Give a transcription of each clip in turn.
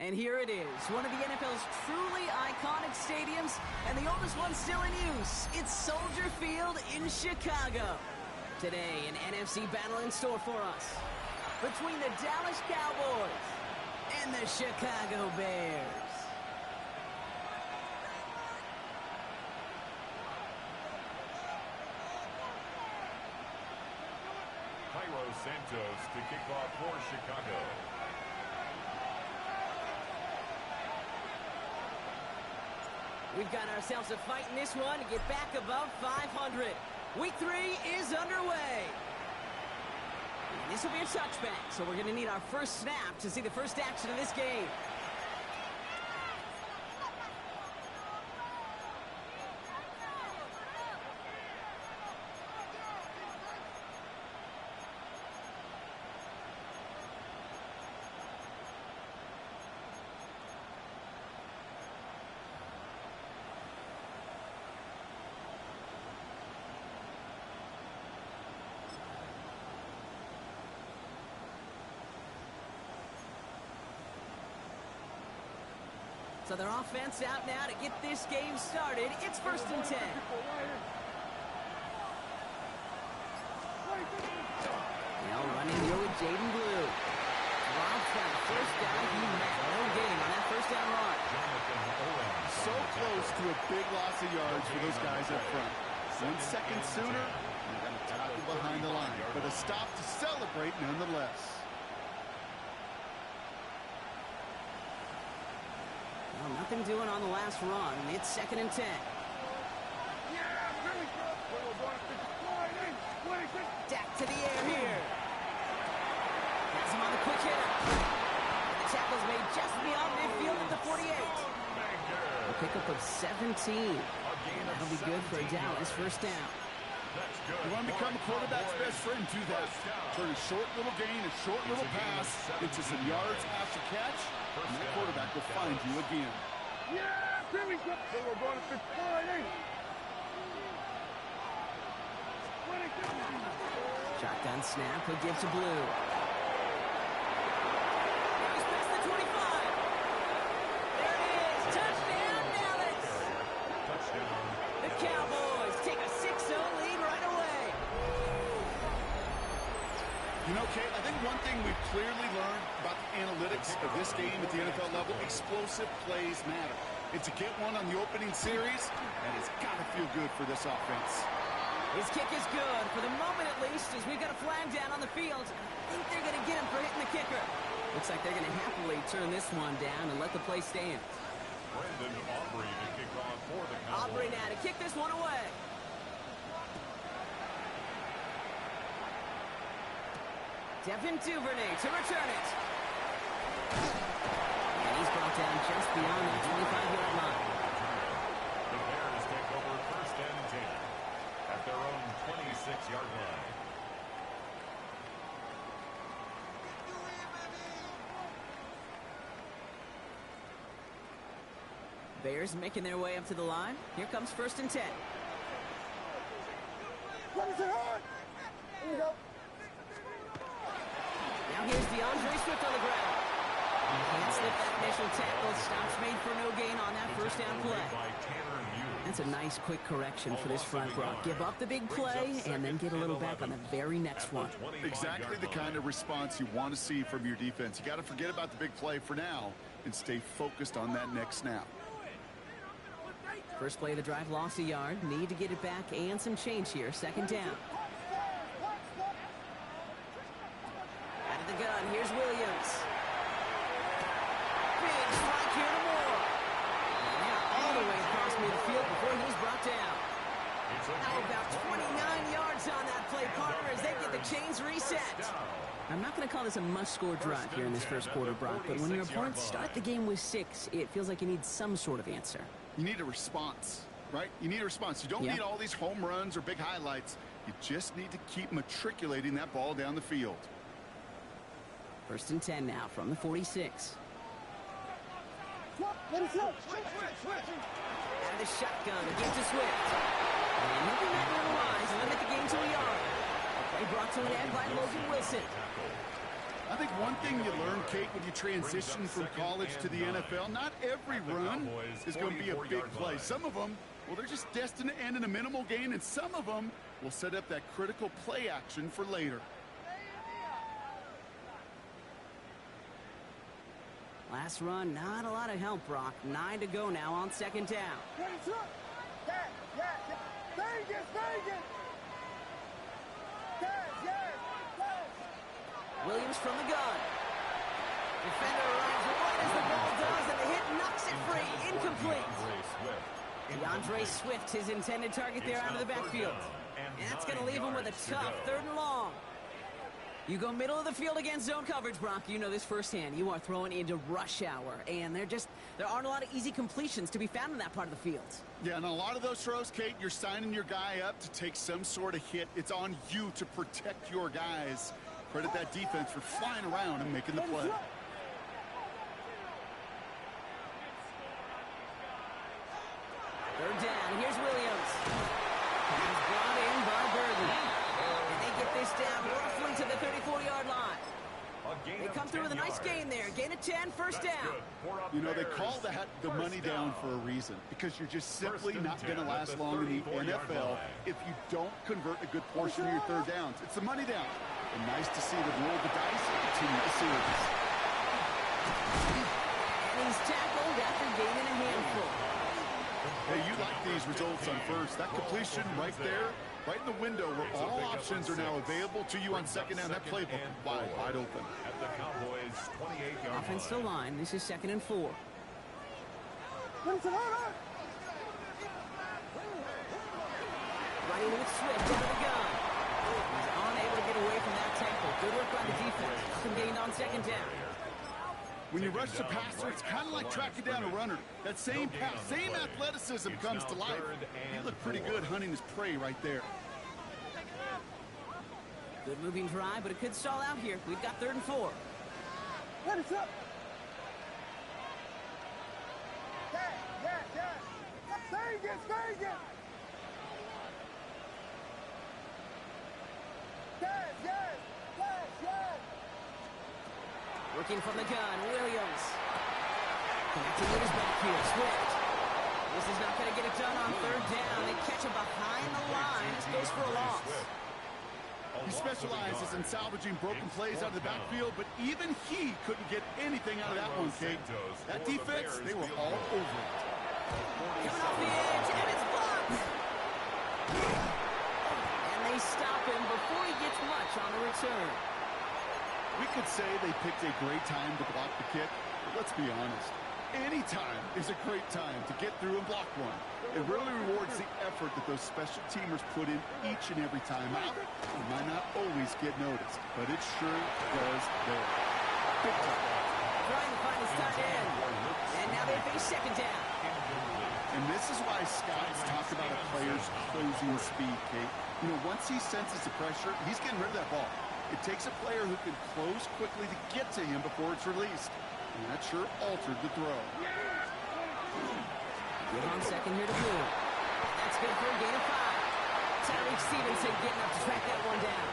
And here it is, one of the NFL's truly iconic stadiums, and the oldest one still in use. It's Soldier Field in Chicago. Today, an NFC battle in store for us between the Dallas Cowboys and the Chicago Bears. Santos to kick off for Chicago. We've got ourselves a fight in this one to get back above 500. Week 3 is underway. And this will be a touchback, so we're going to need our first snap to see the first action of this game. So their offense out now to get this game started. It's 1st and 10. Now running here with Jaden Blue. Rob's got a first down. He met no gain on that first down run. So close to a big loss of yards for those guys up front. 1 second sooner, and they're going to tackle behind the line. But a stop to celebrate nonetheless. Well, nothing doing on the last run. It's 2nd and 10. Dak to the air here. Has him on the quick hitter. The tackle's made just beyond midfield at the 48. A pickup of 17. That'll be good for a Dallas first down. You want to become a quarterback's best friend, do that. Turn a short little gain, a short little pass into some yards after catch, and that quarterback will find you again. Yeah, here we go. So we're going to 59. Shotgun snap, he'll give to Blue. He's past the 25. There it is, touchdown Dallas. Touchdown. The Cowboys take a 6-0 lead right away. You know, Kate, I think one thing we've clearly learned about the analytics of this game at the NFL level, explosive plays matter. And to get one on the opening series, that has got to feel good for this offense. His kick is good, for the moment at least, as we've got a flag down on the field. I think they're going to get him for hitting the kicker. Looks like they're going to happily turn this one down and let the play stand. Brendan Aubrey to kick off for the Cowboys. Aubrey now to kick this one away. Devin Duvernay to return it. And he's brought down just beyond that 25-yard line. The Bears take over 1st and 10 at their own 26-yard line. Bears making their way up to the line. Here comes 1st and 10. Here we go. Now here's DeAndre Swift on the ground. He can't slip that initial tackle. Stops made for no gain on that first down play. That's a nice quick correction for this front row. Give up the big play and then get a little back on the very next one. Exactly the kind of response you want to see from your defense. You got to forget about the big play for now and stay focused on that next snap. First play of the drive lost a yard. Need to get it back and some change here. 2nd down. Out of the gun, here's Williams. Big strike here to Moore. Now all the way across midfield before he's brought down. How about 29 yards on that play, partner, as they get the chains reset. I'm not going to call this a must-score drive here in this first quarter, Brock, but when your opponents start the game with 6, it feels like you need some sort of answer. You need a response, right? You need a response. You don't need all these home runs or big highlights. You just need to keep matriculating that ball down the field. 1st and 10 now from the 46. Let us know. Out of the shotgun, again to Swift. And he'll be met on the lines, limit the game to a yard. Play brought to an end by Logan Wilson. I think one thing you learn, Kate, when you transition from college to the NFL, not every run is going to be a big play. Some of them, well, they're just destined to end in a minimal gain, and some of them will set up that critical play action for later. Last run, not a lot of help, Brock. 9 to go now on second down. Williams from the gun. Defender arrives right as the ball does, and the hit knocks it free. Incomplete. DeAndre Swift, his intended target there out of the backfield. And that's going to leave him with a tough 3rd and long. You go middle of the field against zone coverage, Brock. You know this firsthand. You are throwing into rush hour, and there aren't a lot of easy completions to be found in that part of the field. Yeah, and a lot of those throws, Kate, you're signing your guy up to take some sort of hit. It's on you to protect your guys. Credit that defense for flying around and making the play. 3rd down. Here's Williams. He's brought in by Burton. And they get this down roughly to the 34-yard line. They come through with a nice gain there. Gain of 10, 1st down. You know, they call that the money down for a reason, because you're just simply not going to last long in the NFL if you don't convert a good portion of your 3rd downs. It's the money down. And nice to see them roll the dice and continue the series. And he's tackled after gaining a handful. Hey, you like these results on first. That completion right there, right in the window where all options are now available to you on second down. That playbook wide open. At the Cowboys' 28-yard Offensive line. This is 2nd and 4. Right in with Swift out of the gun. He's unable to get away from that tackle. Good work by the defense. Nothing gained on 2nd down. When you rush the passer, it's kind of like tracking down a runner. That same pass, same athleticism comes to life. He looked pretty good hunting his prey right there. Good moving drive, but it could stall out here. We've got 3rd and 4. Looking from the gun, Williams. Connecting with his back here, Swift. This is not going to get it done on 3rd down. They catch him behind the line. This goes for a loss. He specializes in salvaging broken plays out of the backfield, but even he couldn't get anything out of that one, Kate. That defense, they were all over it. Coming off the edge, and it's blocked. And they stop him before he gets much on the return. We could say they picked a great time to block the kick, but let's be honest. Any time is a great time to get through and block one. It really rewards the effort that those special teamers put in each and every time out. It might not always get noticed, but it sure does there. Big time. Trying to find his tight end. And now they face 2nd down. And this is why Scott's talked about a player's closing speed, Kate. You know, once he senses the pressure, he's getting rid of that ball. It takes a player who can close quickly to get to him before it's released. And that sure altered the throw. Good on 2nd here to Blue. That's good for a gain of 5. Tyreek Stevenson getting up to track that one down.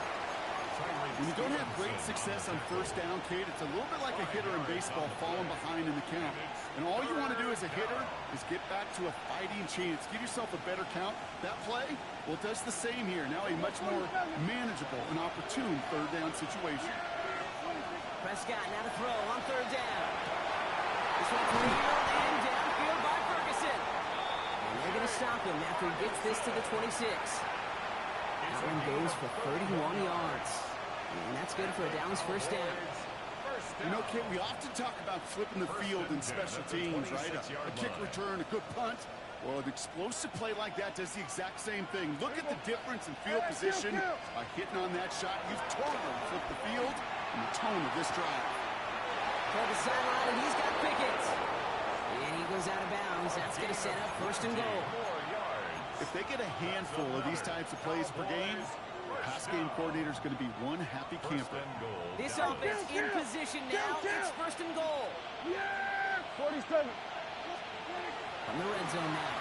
When you don't have great success on 1st down, Kate, it's a little bit like a hitter in baseball falling behind in the count. And all you want to do as a hitter is get back to a fighting chance. Give yourself a better count. That play, well, it does the same here. Now a much more manageable and opportune 3rd down situation. Prescott now to throw on 3rd down. This one's real and downfield by Ferguson. And they're going to stop him after he gets this to the 26. That one goes for 31 yards. And that's good for a Dallas 1st down. You know, Kit, we often talk about flipping the field in special teams, right? A kick return, a good punt. Well, an explosive play like that does the exact same thing. Look at the difference in field position. By hitting on that shot, you've totally flipped the field and the tone of this drive. Toward the sideline, and he's got Pickett. And he goes out of bounds. That's going to set up 1st and goal. If they get a handful of these types of plays per game, pass game coordinator is going to be one happy camper. This offense in position now. It's 1st and goal. Yeah! 47. From the red zone now.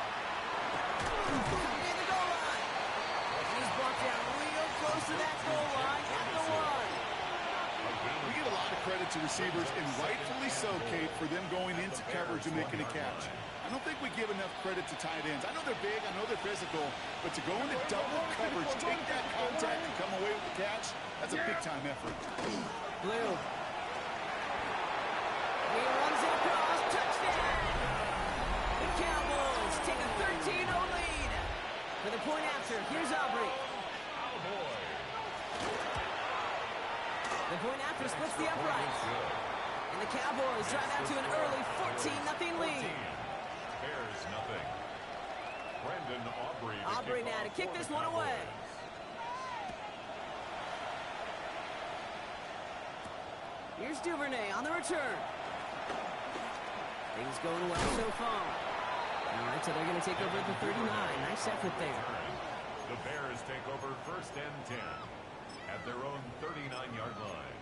Near the goal line. And he's brought down real close to that goal line at the 1. We get a lot of credit to receivers, and rightfully so, Kate, for them going into coverage and making a catch. I don't think we give enough credit to tight ends. I know they're big, I know they're physical, but to go into double coverage, take that contact, and come away with the catch, that's a big-time effort. Blue. He runs it across. Touchdown! The Cowboys take a 13-0 lead. For the point after, here's Aubrey. The point after splits the upright. And the Cowboys drive out to an early 14-0 lead. Bears nothing. Brendan Aubrey. Aubrey now to kick this one away. Here's Duvernay on the return. Things going well so far. All right, so they're going to take over at the 39. Nice effort there. The Bears take over 1st and 10 at their own 39-yard line.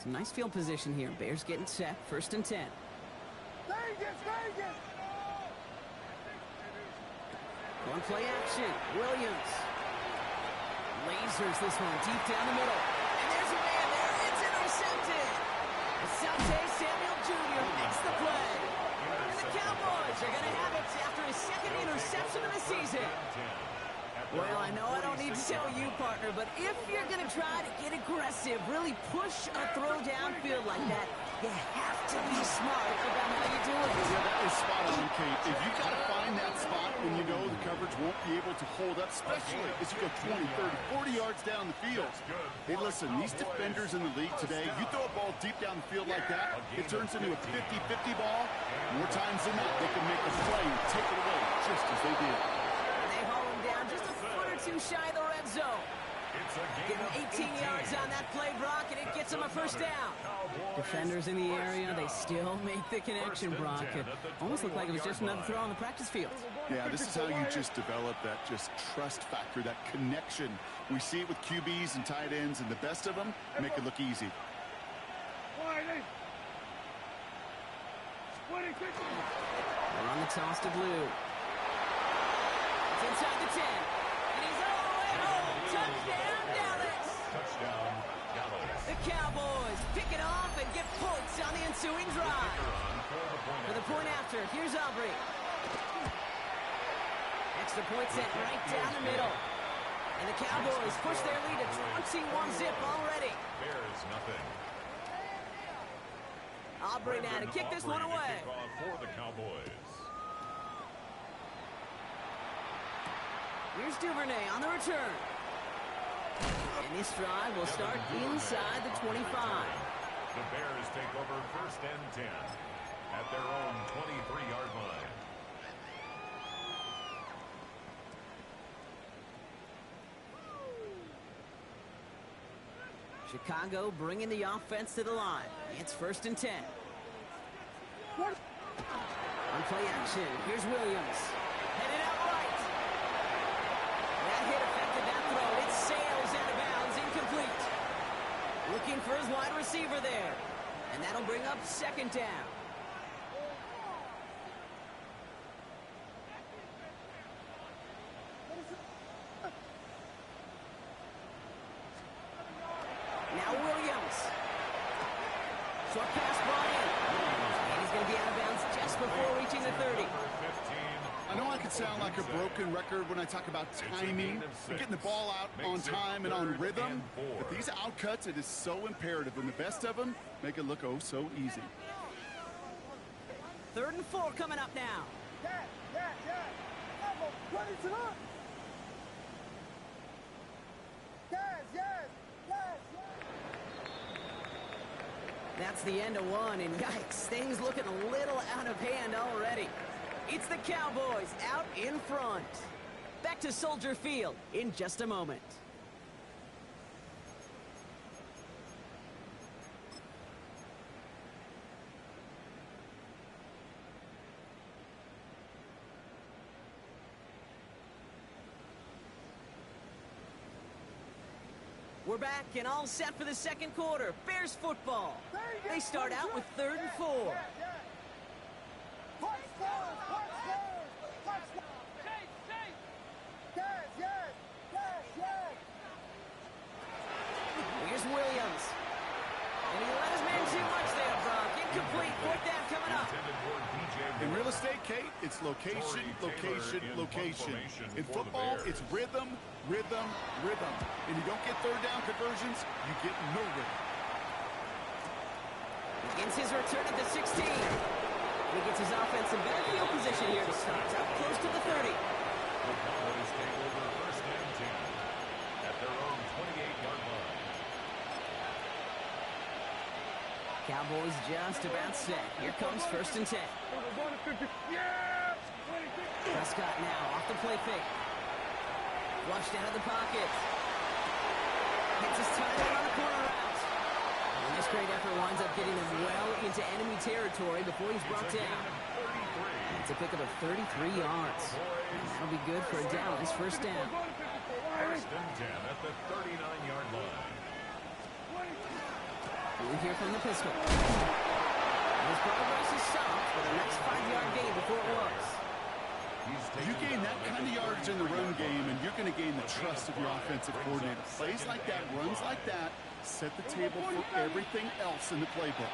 Some nice field position here. Bears getting set. 1st and 10. One play action. Williams. Lasers this one deep down the middle. And there's a man there. It's intercepted. Asante Samuel Jr. makes the play. And the Cowboys are going to have it after his 2nd interception of the season. Well, I know I don't need to tell you, partner, but if you're going to try to get aggressive, really push a throw downfield like that, you have to be smart about how you do it. Yeah, that is spot on, Kate. If you've got to find that spot when you know the coverage won't be able to hold up, especially as you go 20, 30, 40 yards down the field. Hey, listen, these defenders in the league today, you throw a ball deep down the field like that, it turns into a 50-50 ball. More times than not, they can make a play and take it away just as they did. They haul him down just a foot or two shy of the red zone. Give him 18 yards on that play, Brock, and it gets him a 1st down. Defenders in the area, they still make the connection, Brock. It almost looked like it was just another throw on the practice field. Yeah, this is how you just develop that just trust factor, that connection. We see it with QBs and tight ends, and the best of them make it look easy. They're on the toss to Blue. It's inside the 10. And he's all the way home. Touchdown, Dallas. Touchdown, Dallas. The Cowboys pick it off and get points on the ensuing drive. For the point after, here's Aubrey. Extra point sent right down the middle. And the Cowboys push their lead to 21-zip already. Bears nothing. Aubrey now to kick this one away. For the Cowboys. Here's Duvernay on the return. And this drive will start inside the 25. The Bears take over 1st and 10 at their own 23-yard line. Chicago bringing the offense to the line. It's 1st and 10. On play action, here's Williams. Headed out right. That hit affected that throw. It sails out of bounds, incomplete. Looking for his wide receiver there. And that'll bring up 2nd down. Now Williams. Short pass brought in. And he's going to be out of bounds just before reaching the 30. I know I can sound like a broken record when I talk about timing and getting the ball out on time and on rhythm, but these outcuts, it is so imperative, and the best of them make it look oh so easy. 3rd and 4 coming up now. That's the end of one, and yikes, things looking a little out of hand already. It's the Cowboys out in front. Back to Soldier Field in just a moment. We're back and all set for the 2nd quarter. Bears football. They start out with 3rd and 4. It's location, location, location. In football, it's rhythm, rhythm, rhythm. And you don't get third down conversions, you get no rhythm. Begins his return at the 16. He gets his offense in better field position here to start. Up close to the 30. The Cowboys take over first and 10 at their own 28-yard line. Cowboys just about set. Here comes first and 10. Prescott now off the play fake. Flushed out of the pocket. Hits his tight end on the corner route. And this great effort winds up getting him well into enemy territory before he's brought down. It's a pickup of 33 yards. And that'll be good for a Dallas first down. First and 10 at the 39-yard line. We'll hear from the pistol. His progress is stopped for the next 5-yard gain before it was. You gain that kind of yardage in the run game, and you're going to gain the trust of your offensive coordinator. Plays like that, runs like that, set the table for everything else in the playbook.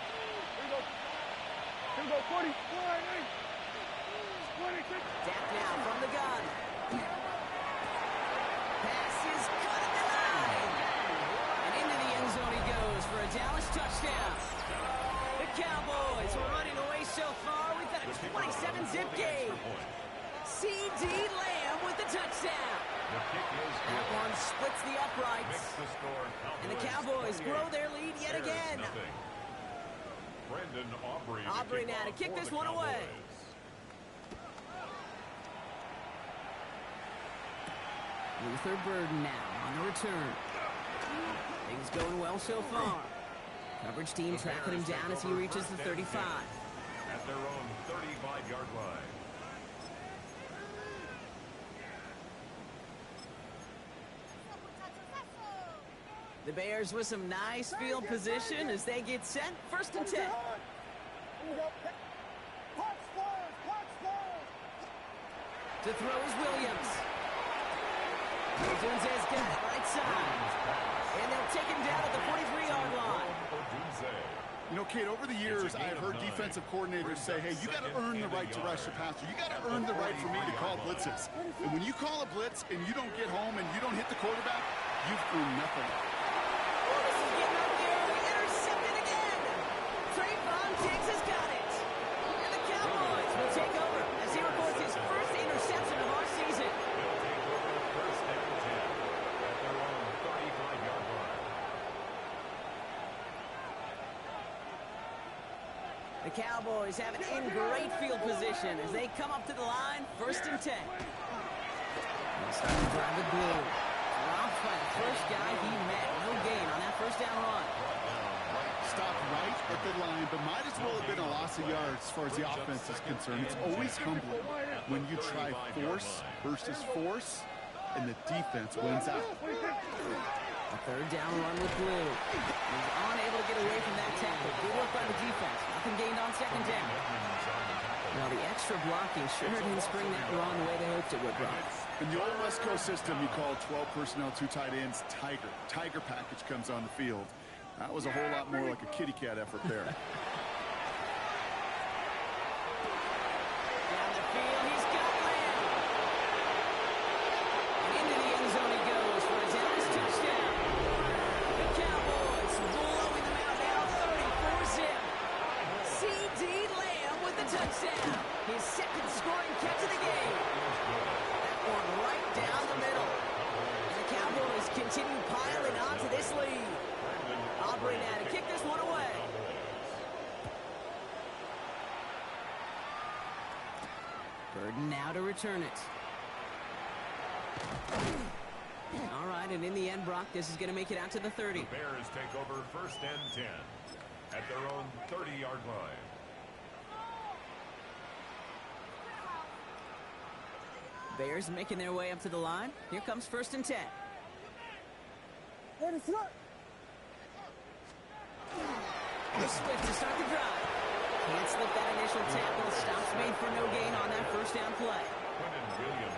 Here we go, 40, 26. Dak now from the gun. Pass is cut at the line. And into the end zone he goes for a Dallas touchdown. The Cowboys are running away so far. We've got a 27-zip game. C.D. Lamb with the touchdown. That one splits the uprights. And the Cowboys grow their lead yet again. Aubrey now to kick this one away. Luther Burden now on the return. Things going well so far. Coverage team tracking him down as he reaches the 35. At their own 35-yard line. The Bears with some nice field position as they get set. First and 10. To throw is Williams. Odunze's got it right side. And they'll take him down at the 43-yard line. You know, Kate, over the years, I have heard defensive coordinators say, hey, you got to earn the right to rush the passer. You got to earn the right for me to call blitzes. And when you call a blitz and you don't get home and you don't hit the quarterback, you've earned nothing. This is getting up the early. Intercepted again. Trayvon Diggs has got it. And the Cowboys will take over as he records his first interception of our season. First and 10 at their own 35-yard line. The Cowboys have it in great field position as they come up to the line. First and 10. They'll start to drive with Blue. Dropped by the first guy he met. No gain on that first down run. Stopped right at the line, but might as well have been a loss of yards as far as the offense is concerned. It's always humbling when you try force versus force, and the defense wins out. A third down run with Blue. He's unable to get away from that tackle. Good work by the defense. Nothing gained on second down. Now the extra blocking sure didn't spring that run the way they hoped it would, Brock. In the old West Coast system, you call 12 personnel, 2 tight ends, Tiger. Tiger package comes on the field. That was a whole lot more like a kitty cat effort there. Down the field, he's got Lamb. And into the end zone he goes for a Dallas touchdown. The Cowboys blowing them out now, 34-zip. C.D. Lamb with the touchdown. His second scoring catch of the game. That one right down the middle. And the Cowboys continue piling on to this lead. Aubrey now to kick this one away. Burden now to return it. All right, and in the end, Brock, this is going to make it out to the 30. The Bears take over first and 10 at their own 30-yard line. Bears making their way up to the line. Here comes first and 10. The Swift to start the drive. Can't slip that initial tackle. Stops made for no gain on that first down play.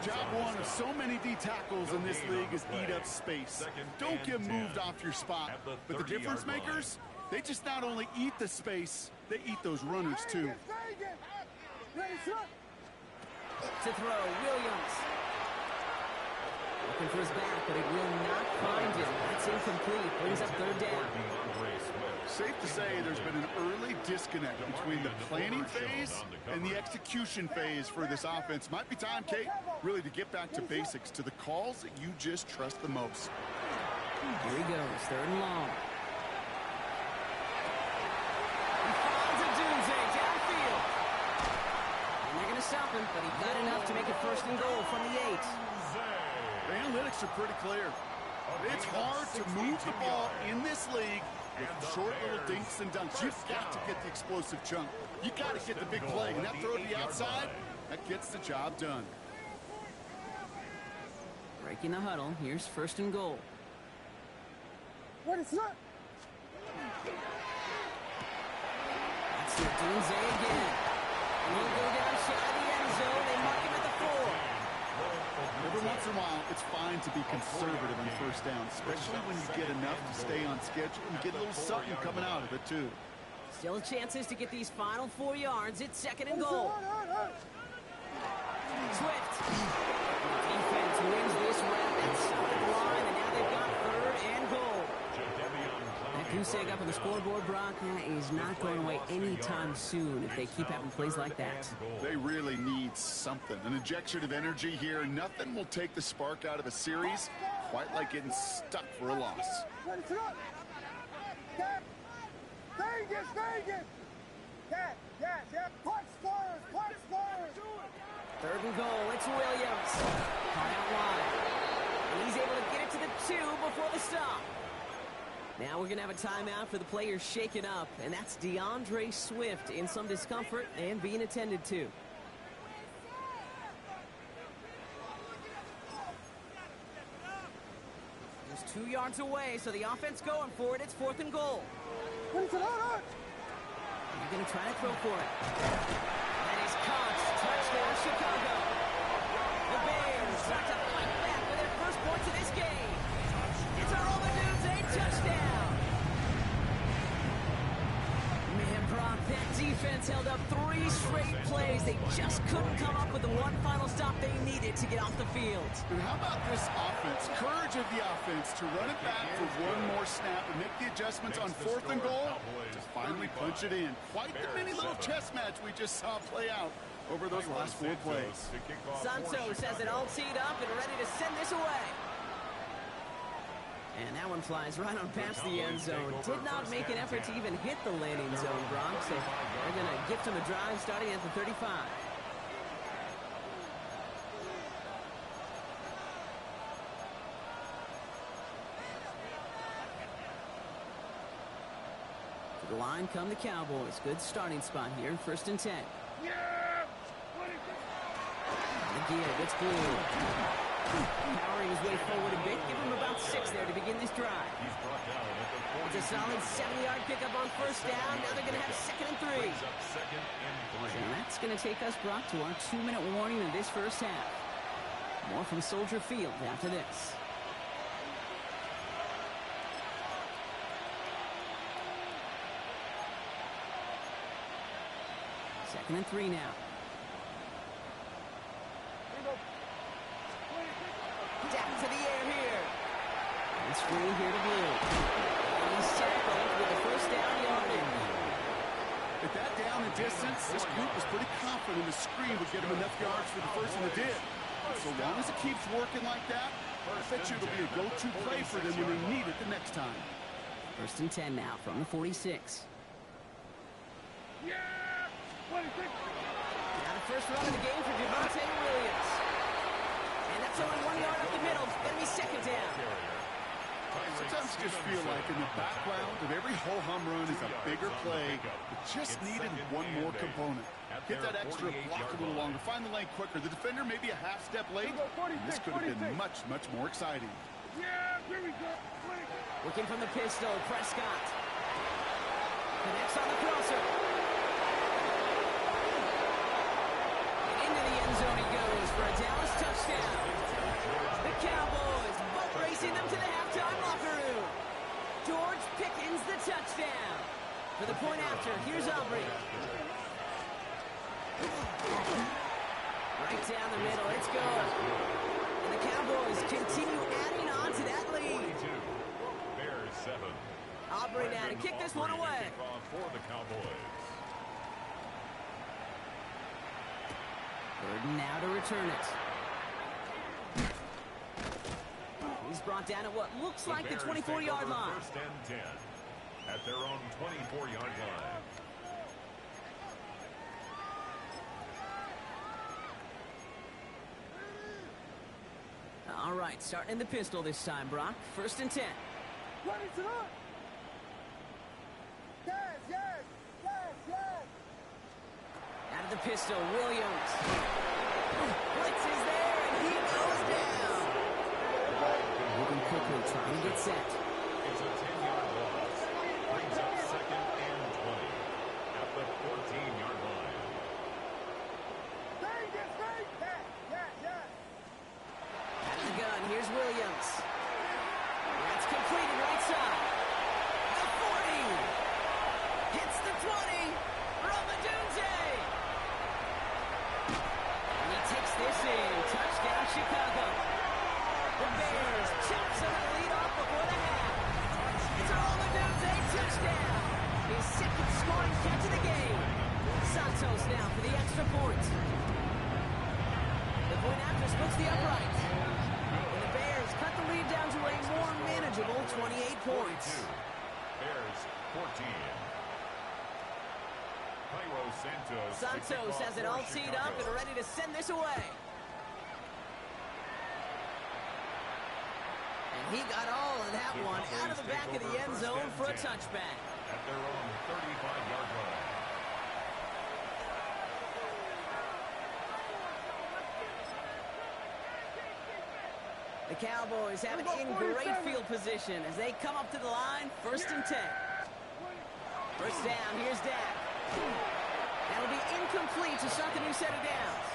Job one of so many D tackles in this league is eat up space. Don't get moved off your spot. But the difference makers, they just not only eat the space, they eat those runners too. To throw, Williams. Looking for his back, but it will not find him. That's incomplete. Brings up third down. Safe to say there's been an early disconnect between the planning phase and the execution phase for this offense. Might be time, Kate, really to get back to basics, to the calls that you just trust the most. Here he goes, third and long. He finds a doozy downfield. And they're going to stop him, but he got enough to make it first and goal from the 8. The analytics are pretty clear. It's hard to move the ball in this league with short little dinks and dunks. You've got to get the explosive chunk. You got to get the big play. And that throw to the outside, that gets the job done. Breaking the huddle. Here's first and goal. What is that? That's the Dunze again. He'll go down shy of the end zone. They mark him at the 4. Every once in a while, it's fine to be conservative on first down, especially when you get enough to stay on schedule and get a little something coming out of it, too. Still chances to get these final 4 yards. It's second and goal. Swift. Defense wins this round inside the line, and now they've got third and goal. That goose egg up on the scoreboard, Brock, is not going away anytime soon if they keep having plays like that. They really need something. An injection of energy here. Nothing will take the spark out of a series quite like getting stuck for a loss. Vegas! Yeah. Punch scorers! Third and goal. It's Williams. Caught out wide. And he's able to get it to the 2 before the stop. Now we're going to have a timeout for the players shaken up, and that's DeAndre Swift in some discomfort and being attended to. Just 2 yards away, so the offense going for it. It's fourth and goal. They're going to try to throw for it. And he's caught. Touchdown, Chicago. The Bears start to fight back for their first points of this game. It's a Roman-Dunze touchdown. Man, Brock, that defense held up 3 straight plays. They just couldn't come up with the one final stop they needed to get off the field. And how about this offense? Courage of the offense to run it back for one more snap and make the adjustments on fourth and goal to finally punch it in. Quite the mini little chess match we just saw play out over those last 4 plays. Santos has it all teed up and ready to send this away. And that one flies right on past the end zone. Did not make an effort to even hit the landing zone, Brock. So they're going to gift him a drive starting at the 35. To the line come the Cowboys. Good starting spot here. First and 10. Again, gets blue. Powering his way forward a bit. Give him about 6 there to begin this drive. It's a solid 7-yard pickup on first down. Now they're going to have second and 3. And that's going to take us, Brock, to our 2-minute warning in this first half. More from Soldier Field after this. Second and 3 now. Down to the air here. And screen here to Blue. And he's tackled with the first down yardage. At that down and distance, this group was pretty confident the screen would get him enough yards for the first, and it did. So long as it keeps working like that, I bet you it'll be a go-to play for them when they need it the next time. First and 10 now from the 46. Now the first run of the game for Javonte Williams. And that's only 1 yard up the middle. It's going to be second down. Sometimes you just feel like in the background of every ho-hum run is a bigger play. It just needed one more component. Get that extra block a little longer. Find the lane quicker. The defender may be a half step late. This could have been much, much more exciting. Working from the pistol, Prescott. Connects on the crosser. Into the end zone he goes for a Dallas touchdown. The Cowboys both racing them to the halftime locker room. George Pickens the touchdown. For the point after, here's Aubrey. Right down Burden now to return it. He's brought down at what looks like the 24-yard line. First and 10 at their own 24-yard line. All right, starting in the pistol this time, Brock. First and 10. Ready to run. Yes, yes, yes, yes. Out of the pistol, Williams. Blitz is there, and he goes down. Moving quickly, trying to get set. It's a 10-yard loss. Brings up second and 20 at the 14-yard line. Stay, yes, stay. Yes, yes, yes. Out of the gun, here's Williams. That's completed right side. The 40. Hits the 20. Romadunze. And he takes this in. Touchdown, Chicago. The Bears chop some of the lead off before the half. It's a Romadunze touchdown. His second scoring catch of the game. Santos now for the extra point. The point after splits the upright. And the Bears cut the lead down to a more manageable 28 points. Bears 14. Cairo Santos has it all teed up and ready to send this away. And he got all of that one out of the back of the end zone for a touchback. At their own 35-yard line. The Cowboys have it in great field position as they come up to the line, first and 10. First down, here's Dak. That'll be incomplete to start the new set of downs.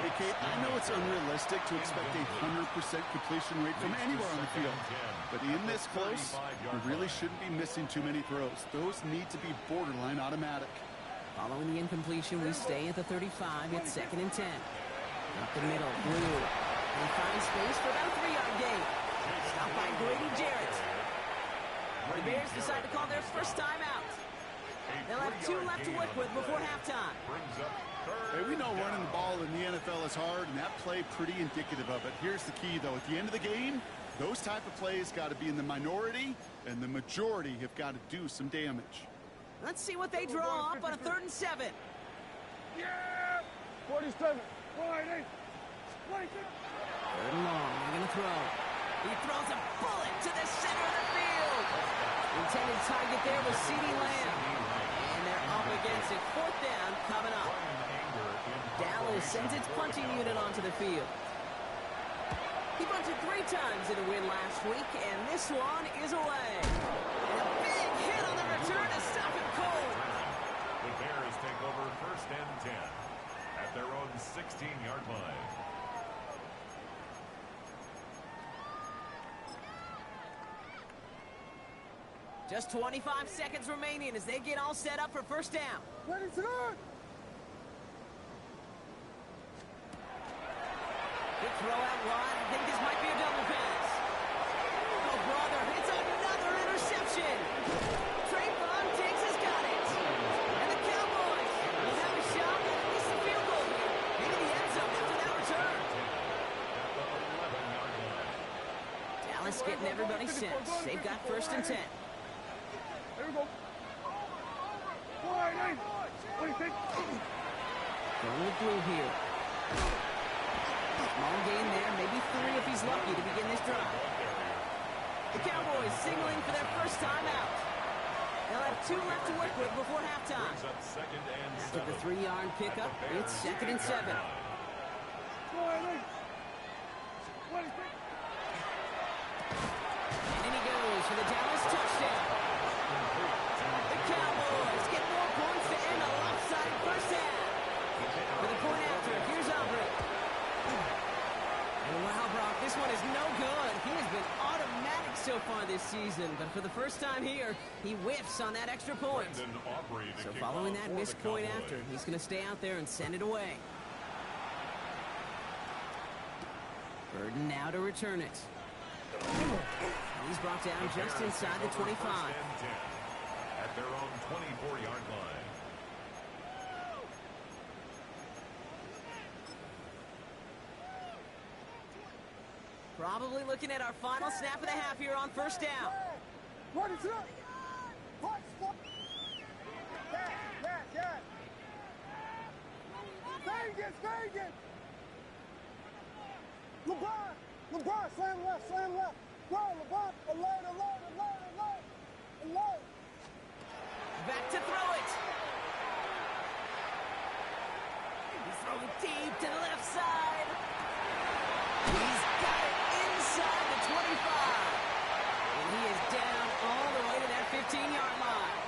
Hey, Kate, I know it's unrealistic to expect a 100% completion rate from anywhere on the field. But in this close, you really shouldn't be missing too many throws. Those need to be borderline automatic. Following the incompletion, we stay at the 35 at second and 10. Up the middle, Blue. And he finds space for about a 3-yard gain. Stopped by Grady Jarrett. The Bears decide to call their first time out. They'll have 2 left to work with before halftime. Hey, we know running the ball in the NFL is hard, and that play pretty indicative of it. Here's the key, though. At the end of the game, those type of plays got to be in the minority, and the majority have got to do some damage. Let's see what they draw up on a 3rd and 7. Yeah. 47. 48. 46. 3rd and long. They're going to throw. He throws a bullet to the center of the field. Intended target there was CeeDee Lamb. And they're up against it. 4th down coming up. Dallas sends its punting unit onto the field. He bunted 3 times in a win last week, and this one is away. And a big hit on the return to stop it cold. The Bears take over first and 10 at their own 16-yard line. Just 25 seconds remaining as they get all set up for first down. Ready to run. Good throw out wide. I think this might be a double pass. Oh, brother, it's another interception. Trayvon Diggs has got it. And the Cowboys will have a shot at least a field goal here. Maybe the end zone after that return. Dallas getting everybody set. They've got first and 10. There we go. 48. 26. Going with Blue here. Small gain there, maybe 3 if he's lucky to begin this drive. The Cowboys signaling for their first time out. They'll have 2 left to work with before halftime. After the 3-yard pickup, it's 2nd and 7. 48. 26. And in he goes for the Dallas touchdown. The Cowboys get more points to end a lopsided first half. With a point after, here's Aubrey. And wow, Brock, this one is no good. He has been automatic so far this season, but for the first time here, he whiffs on that extra point. So following that missed point after, he's going to stay out there and send it away. Burden now to return it. He's brought down just inside the 25. At their own 24-yard line. Probably looking at our final snap of the half here on first down. What is up? Yes. Vegas. LeBron, slam left. Go, LeBron, alert. Back to throw it. He's throwing deep to the left side. He's got it inside the 25. And he is down all the way to that 15-yard line.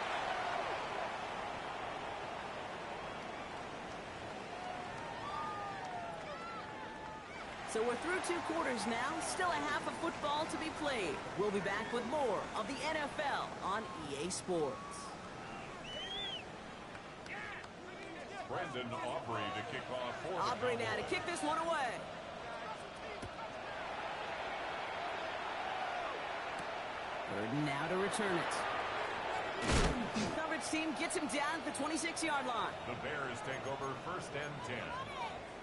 So we're through 2 quarters now. Still a half of football to be played. We'll be back with more of the NFL on EA Sports. Brendan Aubrey to kick off for the Aubrey now to kick this one away. Burden now to return it. Coverage team gets him down at the 26-yard line. The Bears take over first and 10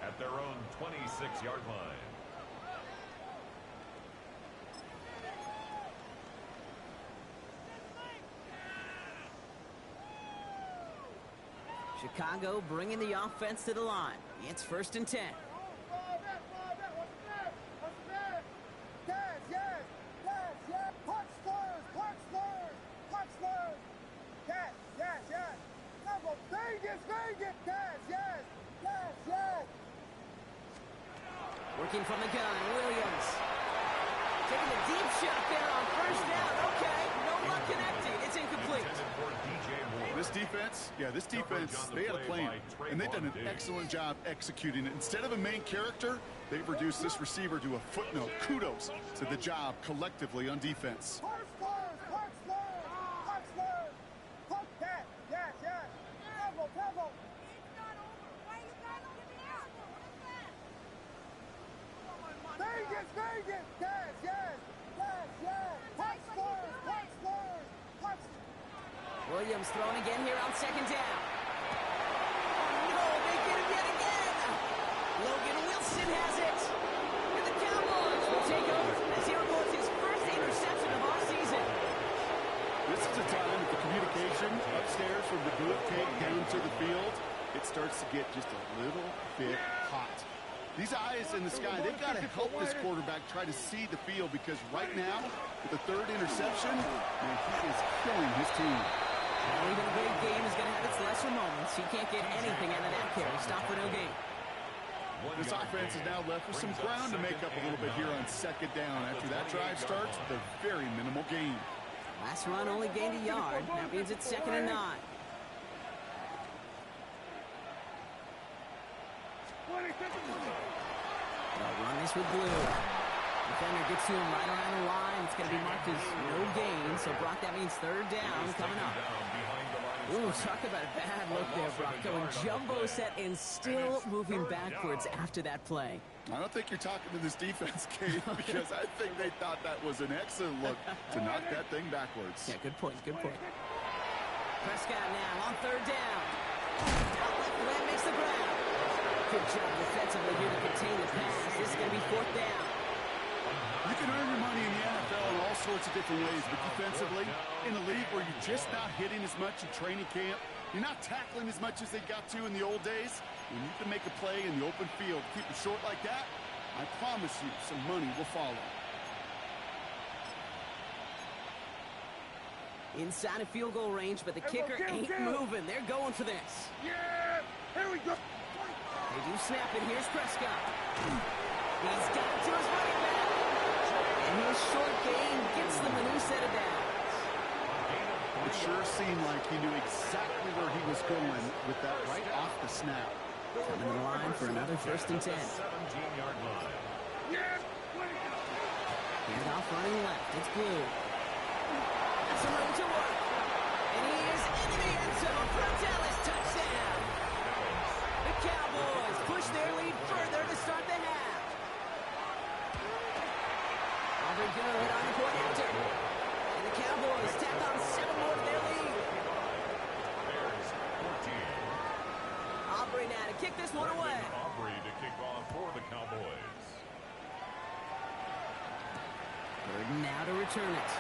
at their own 26-yard line. Chicago bringing the offense to the line. It's first and 10. Working from the gun, Williams. Taking a deep shot there on first down. Okay, no luck connecting. It's incomplete. This defense, they had a plan, and they've done an excellent job executing it. Instead of a main character, they've reduced this receiver to a footnote. Kudos to the job collectively on defense. Williams thrown again here on second down. Oh, no, they get him yet again. Logan Wilson has it. And the Cowboys will take over as he records his first interception of our season. This is a time that the communication upstairs from the booth cake down to the field, it starts to get just a little bit hot. These eyes in the sky, they've got to help this quarterback try to see the field, because right now, with the 3rd interception, man, he is killing his team. Well, even a great game is going to have its lesser moments. He can't get anything out of that carry. Stop for no gain. This offense is now left with some ground to make up a little bit here on second down after that drive starts with a very minimal gain. Last run only gained a yard. That means it's 2nd and 9. They'll run this with blue. Defender gets to him right around the line. It's going to be marked as no gain. So, Brock, that means 3rd down coming up. Ooh, talk about a bad look there, Brock. Going jumbo set and still moving backwards after that play. I don't think you're talking to this defense, Kate, because I think they thought that was an excellent look to knock that thing backwards. Yeah, good point. Prescott now on 3rd down. Out left, Lamb makes the ground. Good job defensively here to contain the pass. This is going to be 4th down. You can earn your money in the NFL in all sorts of different ways, but defensively, in a league where you're just not hitting as much in training camp, you're not tackling as much as they got to in the old days, when you can make a play in the open field, keep it short like that, I promise you some money will follow. Inside of field goal range, but the kicker ain't moving. They're going for this. Yeah! Here we go! They do snap it. Here's Prescott. He's got it to his running back. And his short gain gets them a new set of downs. It sure seemed like he knew exactly where he was going with that right off the snap. Coming to the line for another 1st and 10. 17-yard line. Handoff running left. It's Blue. That's some room to work. And he is into the end zone for a Dallas touchdown. The Cowboys push their lead further to start the half. Aubrey good on the point after. And the Cowboys tack on 7 more to their lead. Bears 14. Aubrey now to kick this one away. Aubrey to kick off for the Cowboys. Third now to return it.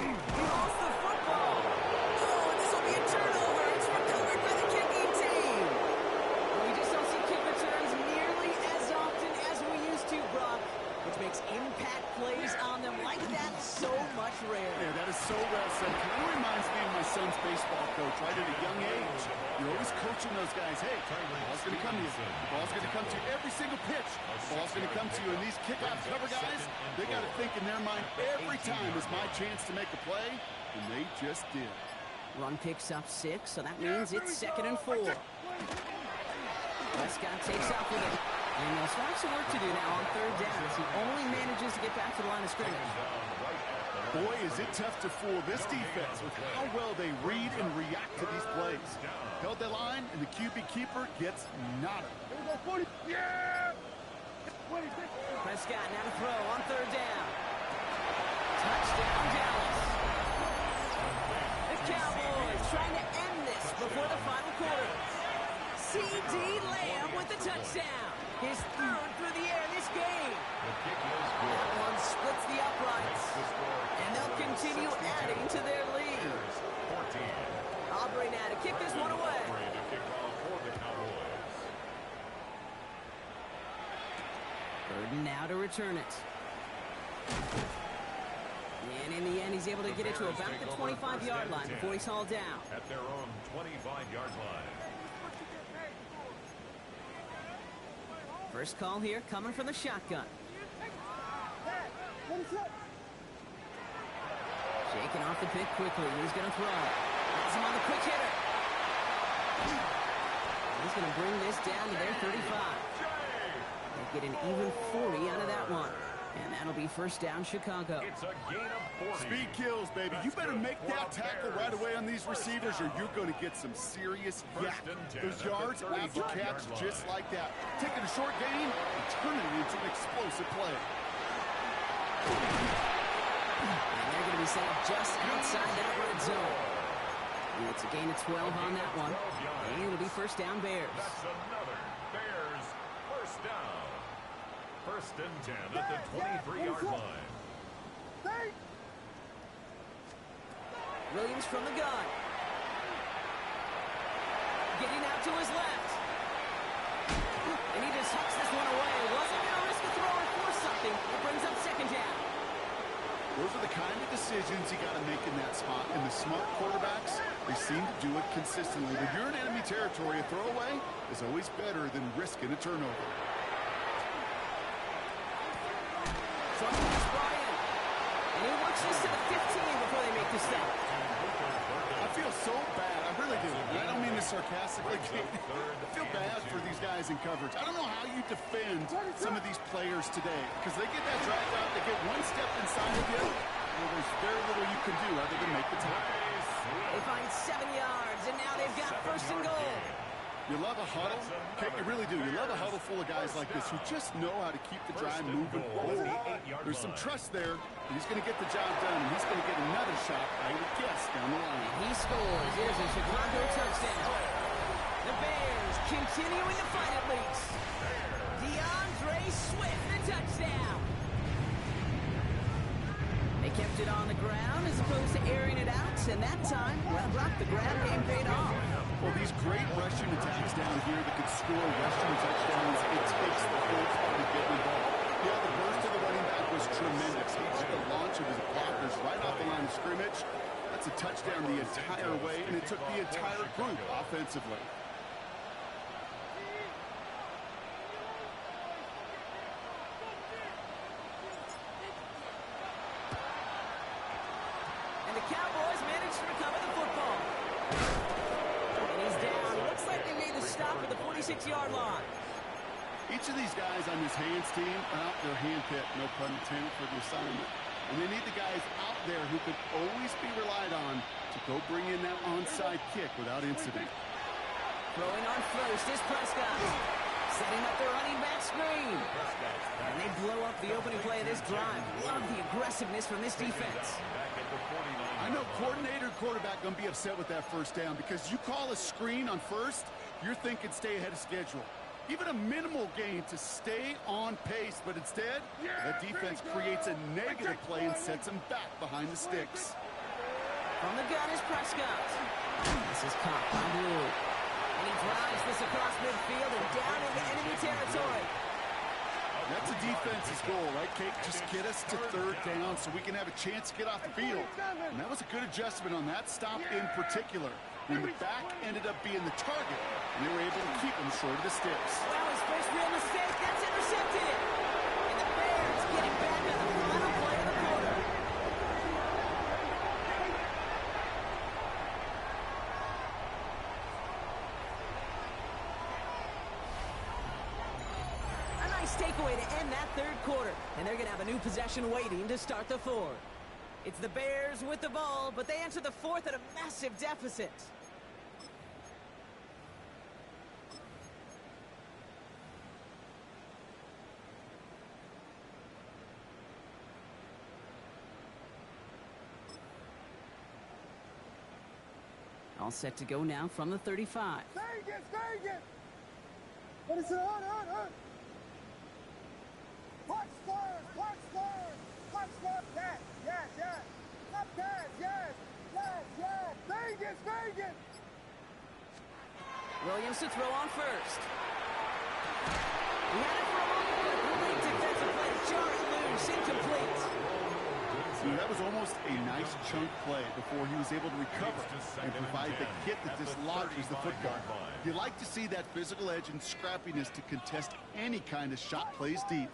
He lost the football. Oh, this will be a turnover. It's recovered by the kicking team. Well, we just don't see kick returns nearly as often as we used to, Brock, which makes impact plays on them like that so much rarer. Yeah, that is so well said. It kind of reminds me of my son's baseball coach, right at a young age. You're always coaching those guys, hey, ball's going to come to you. Ball's going to come to you every single pitch. Ball's going to come to you. And these kickoff cover guys, they got to think in their mind every time is my chance to make a play, and they just did. Run picks up 6, so that means it's 2nd and 4. Prescott takes off with it. And he'll still have some work to do now on 3rd down as he only manages to get back to the line of scrimmage. Boy, is it tough to fool this defense with how well they read and react to these plays. Held the line, and the QB keeper gets nada. Yeah! Prescott now to throw on 3rd down. Touchdown, Dallas. The Cowboys trying to end this before the final quarter. C.D. Lamb with the touchdown. His 3rd through the air this game. That one splits the uprights. And they'll continue adding to their lead. Aubrey now to kick this one away. Third now to return it. And in the end, he's able to get it to about the 25-yard line before he's hauled down. At their own 25-yard line. First call here coming from the shotgun. Shaking off the pick quickly. He's going to throw. Has him on the quick hitter. He's going to bring this down to their 35. They get an even 40 out of that one. And that'll be first down, Chicago. It's a gain of 40. Speed kills, baby. You better make that tackle right away on these receivers or you're going to get some serious yak. Those yards after catch just like that. Taking a short gain and turning it into an explosive play. And they're going to be set up just outside that red zone. It's a gain of 12 on that one. And it'll be first down, Bears. That's another Bears first down. First and 10 at the 23-yard line. Williams from the gun. Getting out to his left. And he just hucks this one away. Wasn't going to risk a throw or force something. It brings up 2nd down. Those are the kind of decisions you got to make in that spot. And the smart quarterbacks, they seem to do it consistently. When you're in enemy territory, a throwaway is always better than risking a turnover. And he works this to the 15 before they make the stop. I feel so bad. I really do. And I don't mean this sarcastically. I feel bad for these guys in coverage. I don't know how you defend some of these players today because they get that drive out, they get one step inside of you, well, there's very little you can do other than make the tackle. They find 7 yards, and now they've got first and goal. You love a huddle. Okay, you really do. You love a huddle full of guys like this who just know how to keep the drive moving forward. There's some trust there. He's going to get the job done, and he's going to get another shot, I would guess, down the line. And he scores. Here's a Chicago touchdown. The Bears continuing to fight at least. DeAndre Swift, the touchdown. They kept it on the ground as opposed to airing it out, and that time, well, Brock, the grab game paid off. Well, these great rushing attacks down here that could score rushing touchdowns, it takes the whole team to get involved. Yeah, the burst of the running back was tremendous. He took the launch of his blockers right off the line of scrimmage. That's a touchdown the entire way, and it took the entire group offensively. And the Cowboys managed to recover the football. And he's down. Looks like they made the stop at the 46-yard line. Each of these guys on this hands team, they're handpicked, no pun intended, for the assignment. And they need the guys out there who can always be relied on to go bring in that onside kick without incident. Throwing on first is Prescott. Setting up the running back screen. And they blow up the opening play of this drive. Love the aggressiveness from this defense. I know coordinator and quarterback going to be upset with that first down because you call a screen on first, you're thinking stay ahead of schedule. even a minimal gain to stay on pace, but instead, the defense creates a negative play and sets him back behind the sticks. From the gun is Prescott. This is caught by Blue. And he drives this across midfield and down into enemy territory. That's a defense's goal, right, Kate? Just get us to third down so we can have a chance to get off the field. And that was a good adjustment on that stop in particular, when the back ended up being the target, and they were able to keep him short of the sticks. Well, his first real mistake, that's intercepted. And the Bears getting back on the final play of the quarter. A nice takeaway to end that third quarter. And they're going to have a new possession waiting to start the fourth. It's the Bears with the ball, but they enter the fourth at a massive deficit. All set to go now from the 35. Vegas! What is it? On! Punch stars! Yes! Up pass! Yes! Vegas! Williams to throw on first. He had it for a moment, but a great defensive play to jar it loose, incomplete. That was almost a nice chunk play before he was able to recover and provide the hit that dislodges the football. You like to see that physical edge and scrappiness to contest any kind of shot plays deep.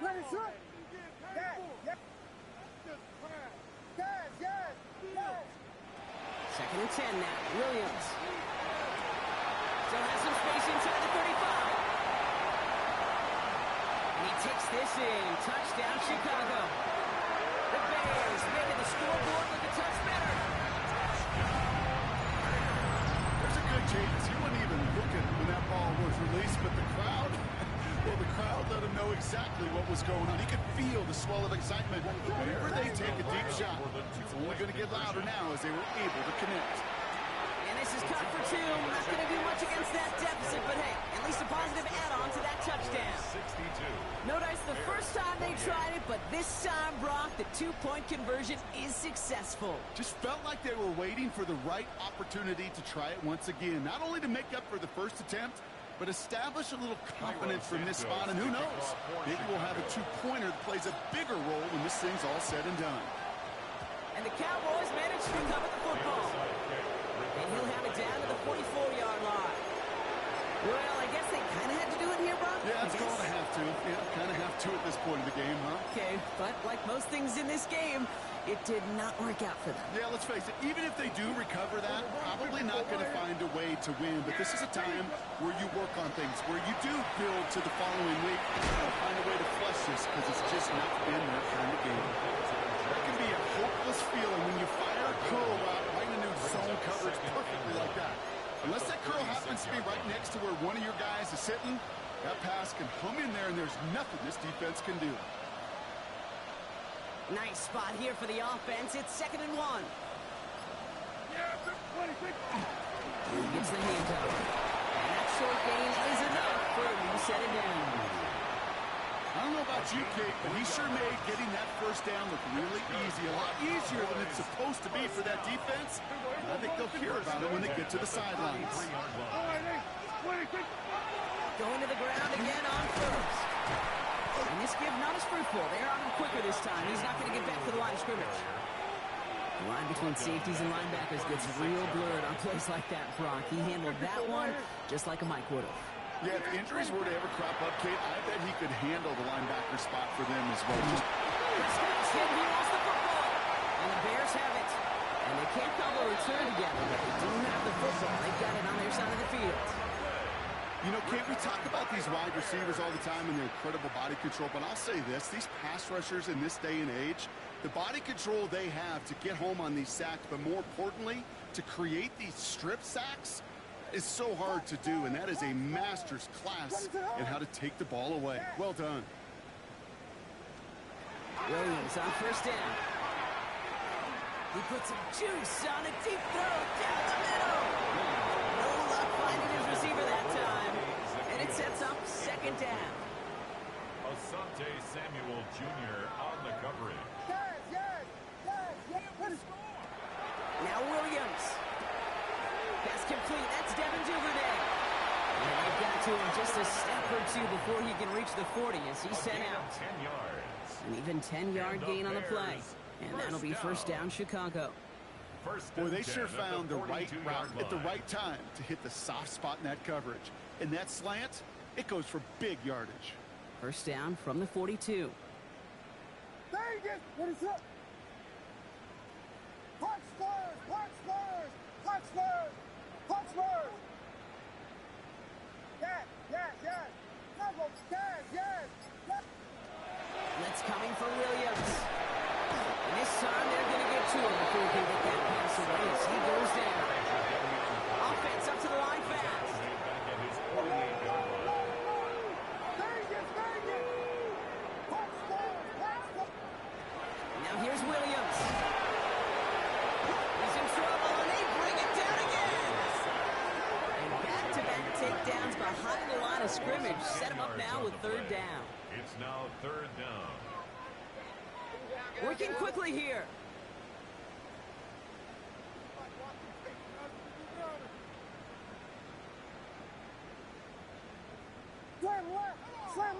Ready, shoot! Yes! Second and 10 now. Williams. Still has some space inside the 35. And he takes this in. Touchdown, Chicago. The Bears making the scoreboard look a touch better. There's a good chance he wasn't even looking when that ball was released, but the crowd let him know exactly what was going on. He could feel the swell of excitement. Whenever they take a deep shot, it's only going to get louder now as they were able to connect. And this is cut for two. Not going to do much against that deficit, but hey, at least a positive add-on to that touchdown. No dice the first time they tried it, but this time, Brock, the two-point conversion is successful. Just felt like they were waiting for the right opportunity to try it once again. Not only to make up for the first attempt, but establish a little confidence from this spot, and who knows, maybe we'll have a two-pointer that plays a bigger role when this thing's all said and done. And the Cowboys manage to recover the football. And he'll have it down to the 44-yard line. Well, I guess they kind of had to do it here, Brock. Yeah, it's called a have to. Yeah, kind of have to at this point in the game, huh? Okay, but like most things in this game, it did not work out for them. Yeah, let's face it, even if they do recover that, probably not going to find a way to win. But this is a time where you work on things, where you do build to the following week, find a way to flush this, because it's just not been that kind of game. That can be a hopeless feeling when you fire a curl out right into zone coverage perfectly like that. Unless that curl happens to be right next to where one of your guys is sitting, that pass can hum in there, and there's nothing this defense can do. Nice spot here for the offense. It's 2nd and 1. Yeah, 26. He gets the handoff. And that short gain is enough for him to set it down. I don't know about you, Kate, but he sure made getting that first down look really easy. A lot easier than it's supposed to be for that defense. And I think they'll hear about it when they get to the sidelines. Going to the ground again on first. And this give not as fruitful. They're on him quicker this time. He's not going to get back to the line of scrimmage. The line between safeties and linebackers gets real blurred on plays like that, Brock. He handled that one just like a Mike would have. Yeah, if injuries were to ever crop up, Kate, I bet he could handle the linebacker spot for them as well. Prescott's hit. He lost the football. And the Bears have it. And they can't call a return together, but they do have the football. They've got it on their side of the field. You know, Kate, we talk about these wide receivers all the time and their incredible body control, but I'll say this, these pass rushers in this day and age, the body control they have to get home on these sacks, but more importantly, to create these strip sacks is so hard to do, and that is a master's class in how to take the ball away. Well done. Williams on first down. He puts some juice on a deep throw down the middle. No luck finding his receiver that time. And it's sets up second down. Asante Samuel Jr. on the coverage. Now Williams. Pass complete. That's Devin Duvernay. And they've got to him just a step or two before he can reach the 40 as he's sent out. 10 yards. An even 10-yard gain on the play. And that'll be first down, Chicago. Boy, they sure found the right route at the right time to hit the soft spot in that coverage. And that slant, it goes for big yardage. First down from the 42. Vegas, what is up? Punch Spurs, punch Spurs, punch Spurs, punch Spurs. Yes. Double, yes. Blitz coming for Williams. And this time they're going to get to him before he can get that pass away as he goes down. Offense up to the line fast. Now here's Williams. He's in trouble, and they bring it down again. And back-to-back takedowns behind the line of scrimmage set him up now with third down. It's now third down. Working quickly here. Slam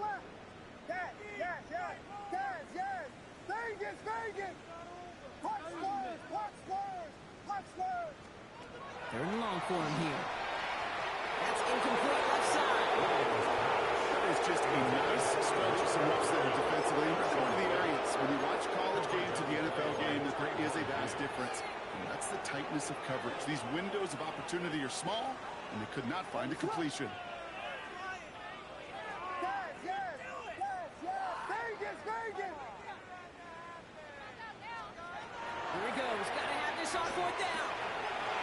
left. Yes. Vegas. Punch Spurs. Third and long for him here. That's incomplete left side. That is just a nice stretch of some reps there defensively. And really one of the areas when you watch college game to the NFL game that there is a vast difference. And that's the tightness of coverage. These windows of opportunity are small, and they could not find a completion. Yes. Vegas. Here he goes. Got to have this on fourth down.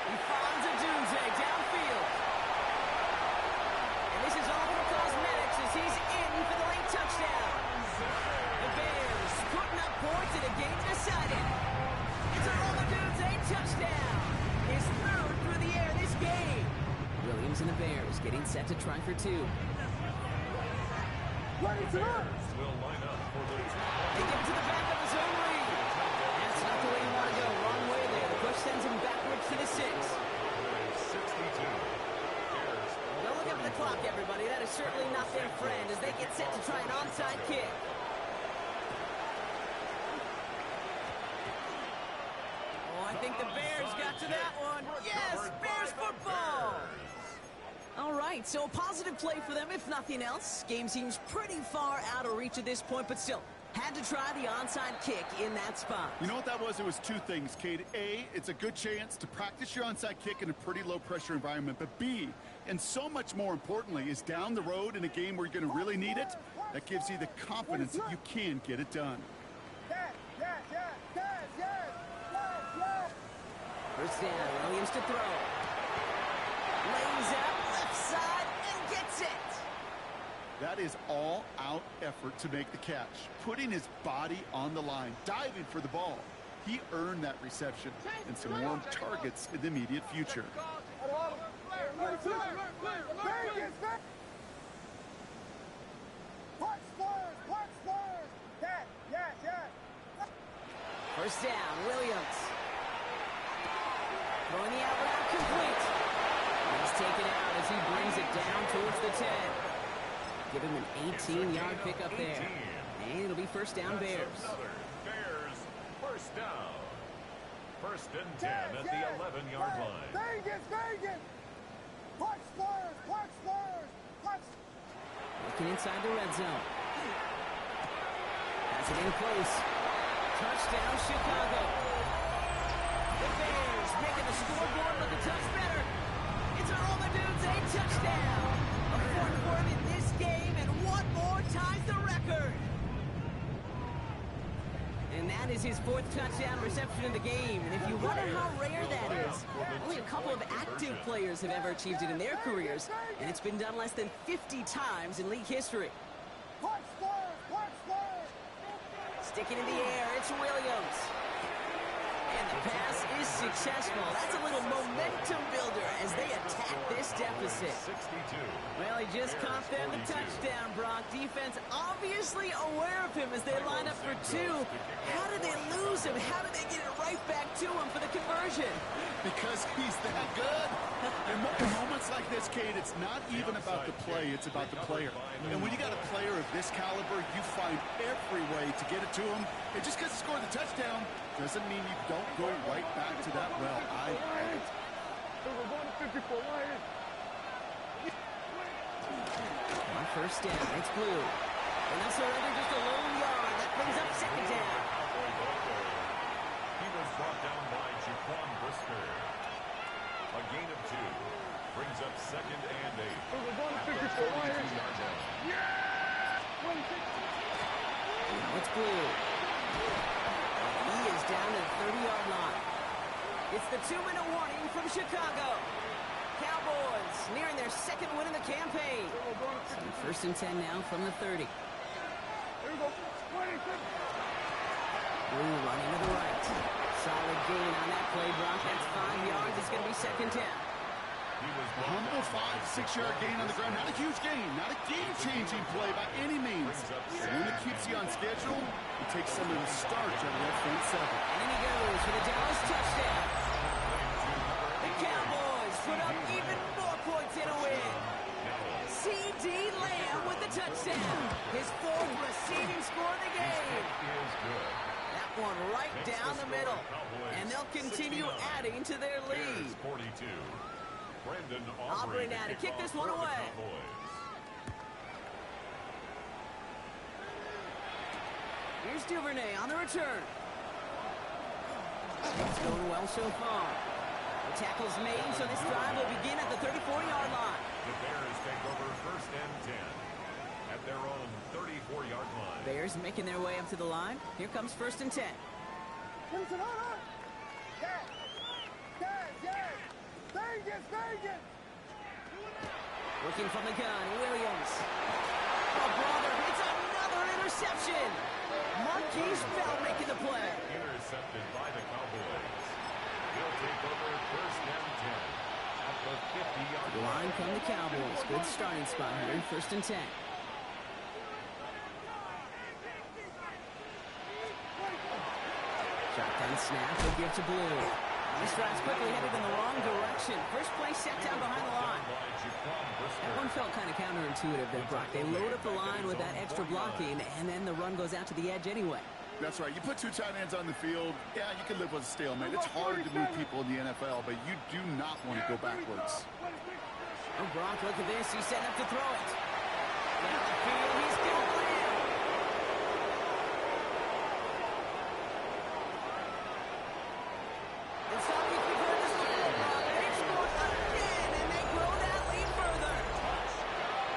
He finds a Dunze downfield. And this is all for cosmetics as he's in for the late touchdown. The Bears putting up points in a game decided. It's a Roma Dunze touchdown. His third through the air this game. Williams and the Bears getting set to try for two. Ready to run. Will line up for the They get to the back of his own lead. That's not the way you want to go. Wrong way there. The push sends him backwards to the 6. 62. Don't look up at the clock, everybody. That is certainly not their friend as they get set to try an onside kick. Oh, I think the Bears got to that one. Yes, Bears football. All right, so a positive play for them, if nothing else. Game seems pretty far out of reach at this point, but still, had to try the onside kick in that spot. You know what that was? It was two things, Cade. A, it's a good chance to practice your onside kick in a pretty low-pressure environment. But B, and so much more importantly, is down the road in a game where you're going to really need it, that gives you the confidence that you can get it done. Yes. First down, Williams to throw. Lays out left side and gets it. That is all-out effort to make the catch, putting his body on the line, diving for the ball. He earned that reception and some warm targets in the immediate future. Vegas. Punch Spurs. Yes. First down, Williams. Throwing the out route complete. He's taken out as he brings it down towards the 10. Give him an 18-yard pickup there. And it'll be first down, Bears. Bears first down. First and 10 at the 11-yard line. Vegas. Punch Spurs. Looking inside the red zone. Has it in close. Touchdown, Chicago. The Bears making the scoreboard look a touch better. It's a Roma Dunze touchdown. A fourth for him in this game, and one more ties the record. And that is his fourth touchdown reception in the game. And if you wonder how rare that is, only a couple of active players have ever achieved it in their careers, and it's been done less than 50 times in league history. Punch Spurs. Sticking in the air, it's Williams. And the pass is successful. That's a little momentum builder as they attack this deficit. 62. Well, he just caught them the touchdown, Brock. Defense obviously aware of him as they line up for two. How did they lose him? How did they get it right back to him for the conversion? Because he's that good. In moments like this, Cade, it's not even about the play, it's about the player. And when you got a player of this caliber, you find every way to get it to him. And just because he scored the touchdown doesn't mean you don't go right back to that well. I get it. On first down, it's blue. And they'll surrender just a lone yard. That brings up second down. He was brought down by Jaquan Brisker. A gain of 2. Brings up second and 8. At the 42-yard line. Now it's blue. He is down to the 30-yard line. It's the 2-minute warning from Chicago. Cowboys nearing their second win in the campaign. So first and 10 now from the 30. Blue running to the right. Solid gain on that play, Brock. That's 5 yards. It's going to be second down. A humble 5-6-yard gain on the ground. Not a huge gain. Not a game-changing play by any means. The one that keeps you on schedule, it takes some of the starch out of that front seven. And in he goes for the Dallas touchdown. The Cowboys put up even more points in a win. C.D. Lamb with the touchdown. His 4th receiving score of the game. That one right down the middle. And they'll continue adding to their lead. 42. Brandon Aubrey now to kick this one away. Here's Duvernay on the return. It's going well so far. The tackle's made, so this drive will begin at the 34-yard line. The Bears take over first and 10 at their own 34-yard line. Bears making their way up to the line. Here comes first and 10. Looking from the gun, Williams. Oh, brother, it's another interception. Marquise Bell making the play. Intercepted by the Cowboys. He'll take over first and 10 at the 50-yard line. Line from the Cowboys. Good starting spot here, first and 10. Shotgun snap, will give to Blue. This drive's quickly headed in the wrong direction. First play set down behind the line. That one felt kind of counterintuitive there, Brock. They load up the line with that extra blocking, and then the run goes out to the edge anyway. That's right. You put 2 tight ends on the field, yeah, you can live with a stalemate. It's hard to move people in the NFL, but you do not want to go backwards. Oh, Brock, look at this. He's setting up to throw it. Down the field, he's got Lamb. It's not like we've heard this before, Brock. They've scored again, and they grow that lead further.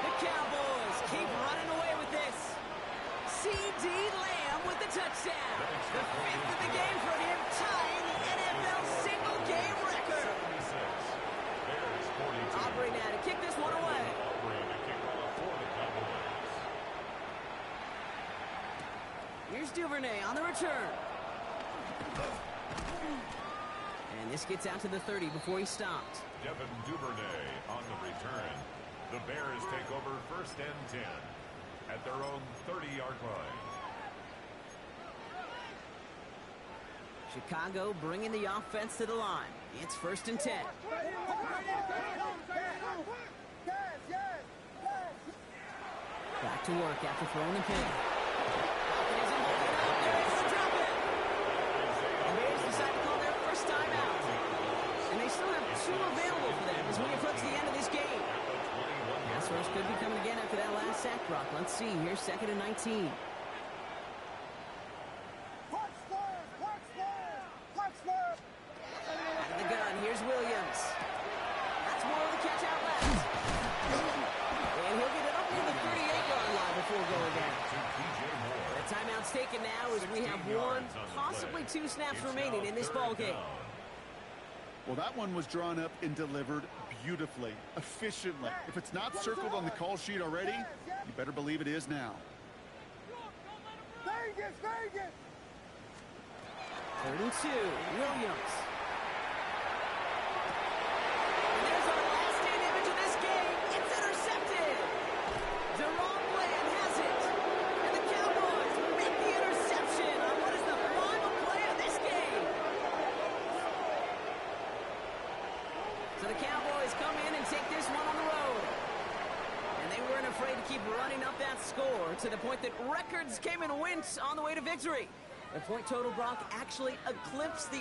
The Cowboys keep running away with this. C.D. Lamb with the touchdown. The 5th of the game for him, tying the NFL single-game record. Bears 42. Aubrey now to kick this one away. Aubrey to kick off for the Cowboys. Here's Duvernay on the return. And this gets out to the 30 before he stopped. Devin Duvernay on the return. The Bears take over first and 10 at their own 30-yard line. Chicago bringing the offense to the line. It's first and 10. Back to work after throwing the pin. Falcon isn't holding it up. There is the drop it. The Bears decide to call their first timeout. And they still have 2 available for them as we approach the end of this game. Pass rush could be coming again after that last sack, Brock. Let's see. Here's second and 19. Out of the gun, here's Williams. That's more of the catch out left. And he'll get it up to the 38-yard line before going down. The timeout's taken now as we have 1, possibly 2 snaps remaining in this ball game. Well, that one was drawn up and delivered beautifully, efficiently. If it's not circled on the call sheet already, you better believe it is now. 3rd and 2. Williams. And there's our last-stand image of this game. It's intercepted. Deron Bland has it. And the Cowboys make the interception on what is the final play of this game. So the Cowboys come in and take this one on the road. And they weren't afraid to keep running up that score to the point that records came and went on the way to victory. The point total, Brock, actually eclipsed the